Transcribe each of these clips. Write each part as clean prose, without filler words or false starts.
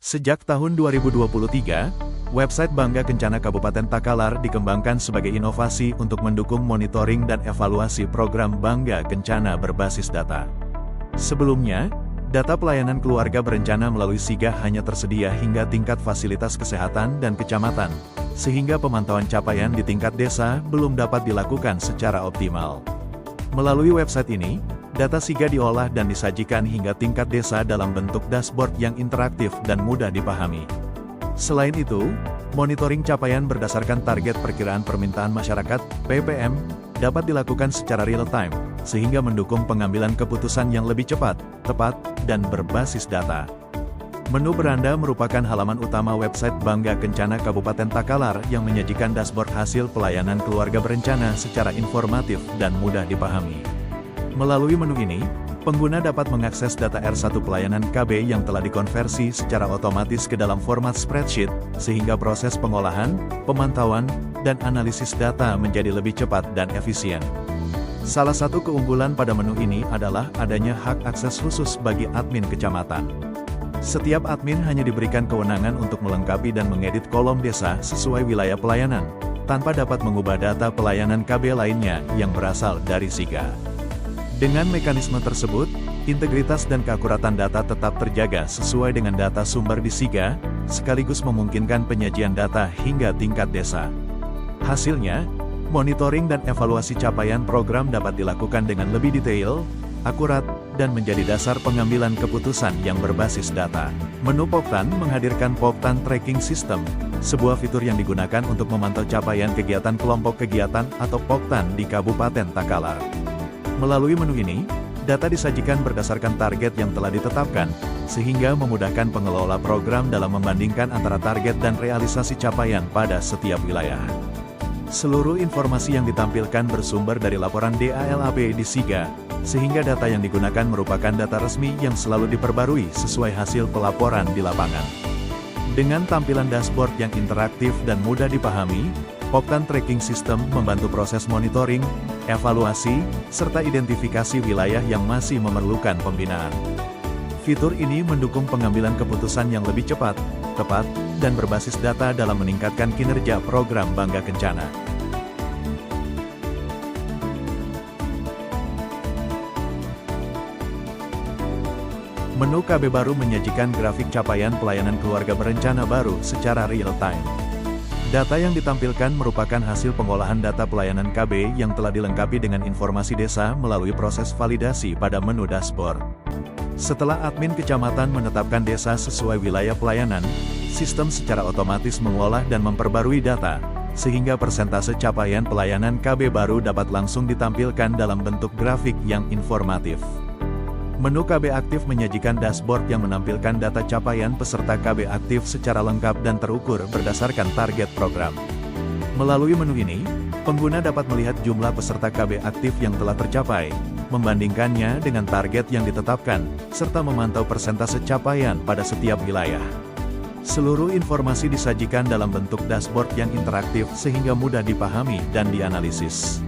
Sejak tahun 2023, website Bangga Kencana Kabupaten Takalar dikembangkan sebagai inovasi untuk mendukung monitoring dan evaluasi program Bangga Kencana berbasis data. Sebelumnya, data pelayanan keluarga berencana melalui SIGA hanya tersedia hingga tingkat fasilitas kesehatan dan kecamatan, sehingga pemantauan capaian di tingkat desa belum dapat dilakukan secara optimal. Melalui website ini, data SIGA diolah dan disajikan hingga tingkat desa dalam bentuk dashboard yang interaktif dan mudah dipahami. Selain itu, monitoring capaian berdasarkan target perkiraan permintaan masyarakat, PPM, dapat dilakukan secara real-time, sehingga mendukung pengambilan keputusan yang lebih cepat, tepat, dan berbasis data. Menu beranda merupakan halaman utama website Bangga Kencana Kabupaten Takalar yang menyajikan dashboard hasil pelayanan keluarga berencana secara informatif dan mudah dipahami. Melalui menu ini, pengguna dapat mengakses data R1 pelayanan KB yang telah dikonversi secara otomatis ke dalam format spreadsheet, sehingga proses pengolahan, pemantauan, dan analisis data menjadi lebih cepat dan efisien. Salah satu keunggulan pada menu ini adalah adanya hak akses khusus bagi admin kecamatan. Setiap admin hanya diberikan kewenangan untuk melengkapi dan mengedit kolom desa sesuai wilayah pelayanan, tanpa dapat mengubah data pelayanan KB lainnya yang berasal dari SIGA. Dengan mekanisme tersebut, integritas dan keakuratan data tetap terjaga sesuai dengan data sumber di SIGA, sekaligus memungkinkan penyajian data hingga tingkat desa. Hasilnya, monitoring dan evaluasi capaian program dapat dilakukan dengan lebih detail, akurat, dan menjadi dasar pengambilan keputusan yang berbasis data. Menu Poktan menghadirkan Poktan Tracking System, sebuah fitur yang digunakan untuk memantau capaian kegiatan kelompok kegiatan atau Poktan di Kabupaten Takalar. Melalui menu ini, data disajikan berdasarkan target yang telah ditetapkan, sehingga memudahkan pengelola program dalam membandingkan antara target dan realisasi capaian pada setiap wilayah. Seluruh informasi yang ditampilkan bersumber dari laporan DALAP di SIGA, sehingga data yang digunakan merupakan data resmi yang selalu diperbarui sesuai hasil pelaporan di lapangan. Dengan tampilan dashboard yang interaktif dan mudah dipahami, Poktan Tracking System membantu proses monitoring, evaluasi, serta identifikasi wilayah yang masih memerlukan pembinaan. Fitur ini mendukung pengambilan keputusan yang lebih cepat, tepat, dan berbasis data dalam meningkatkan kinerja program Bangga Kencana. Menu KB baru menyajikan grafik capaian pelayanan keluarga berencana baru secara real-time. Data yang ditampilkan merupakan hasil pengolahan data pelayanan KB yang telah dilengkapi dengan informasi desa melalui proses validasi pada menu dashboard. Setelah admin kecamatan menetapkan desa sesuai wilayah pelayanan, sistem secara otomatis mengolah dan memperbarui data, sehingga persentase capaian pelayanan KB baru dapat langsung ditampilkan dalam bentuk grafik yang informatif. Menu KB aktif menyajikan dashboard yang menampilkan data capaian peserta KB aktif secara lengkap dan terukur berdasarkan target program. Melalui menu ini, pengguna dapat melihat jumlah peserta KB aktif yang telah tercapai, membandingkannya dengan target yang ditetapkan, serta memantau persentase capaian pada setiap wilayah. Seluruh informasi disajikan dalam bentuk dashboard yang interaktif sehingga mudah dipahami dan dianalisis.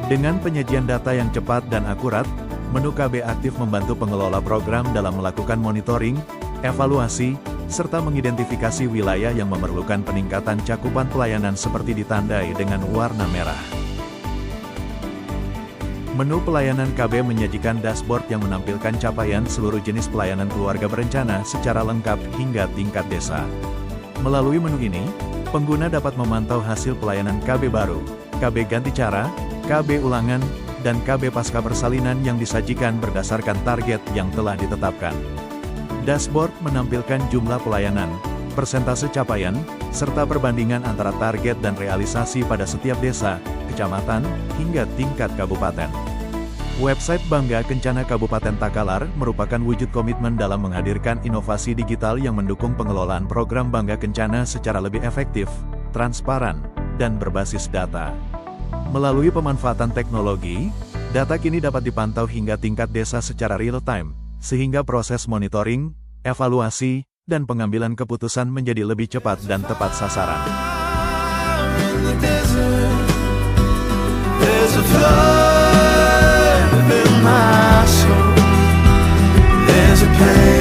Dengan penyajian data yang cepat dan akurat, menu KB aktif membantu pengelola program dalam melakukan monitoring, evaluasi, serta mengidentifikasi wilayah yang memerlukan peningkatan cakupan pelayanan seperti ditandai dengan warna merah. Menu pelayanan KB menyajikan dashboard yang menampilkan capaian seluruh jenis pelayanan keluarga berencana secara lengkap hingga tingkat desa. Melalui menu ini, pengguna dapat memantau hasil pelayanan KB baru, KB ganti cara, KB ulangan, dan KB pasca persalinan yang disajikan berdasarkan target yang telah ditetapkan. Dashboard menampilkan jumlah pelayanan, persentase capaian, serta perbandingan antara target dan realisasi pada setiap desa, kecamatan, hingga tingkat kabupaten. Website Bangga Kencana Kabupaten Takalar merupakan wujud komitmen dalam menghadirkan inovasi digital yang mendukung pengelolaan program Bangga Kencana secara lebih efektif, transparan, dan berbasis data. Melalui pemanfaatan teknologi, data kini dapat dipantau hingga tingkat desa secara real-time, sehingga proses monitoring, evaluasi, dan pengambilan keputusan menjadi lebih cepat dan tepat sasaran. There's a flood in my soul. There's a pain.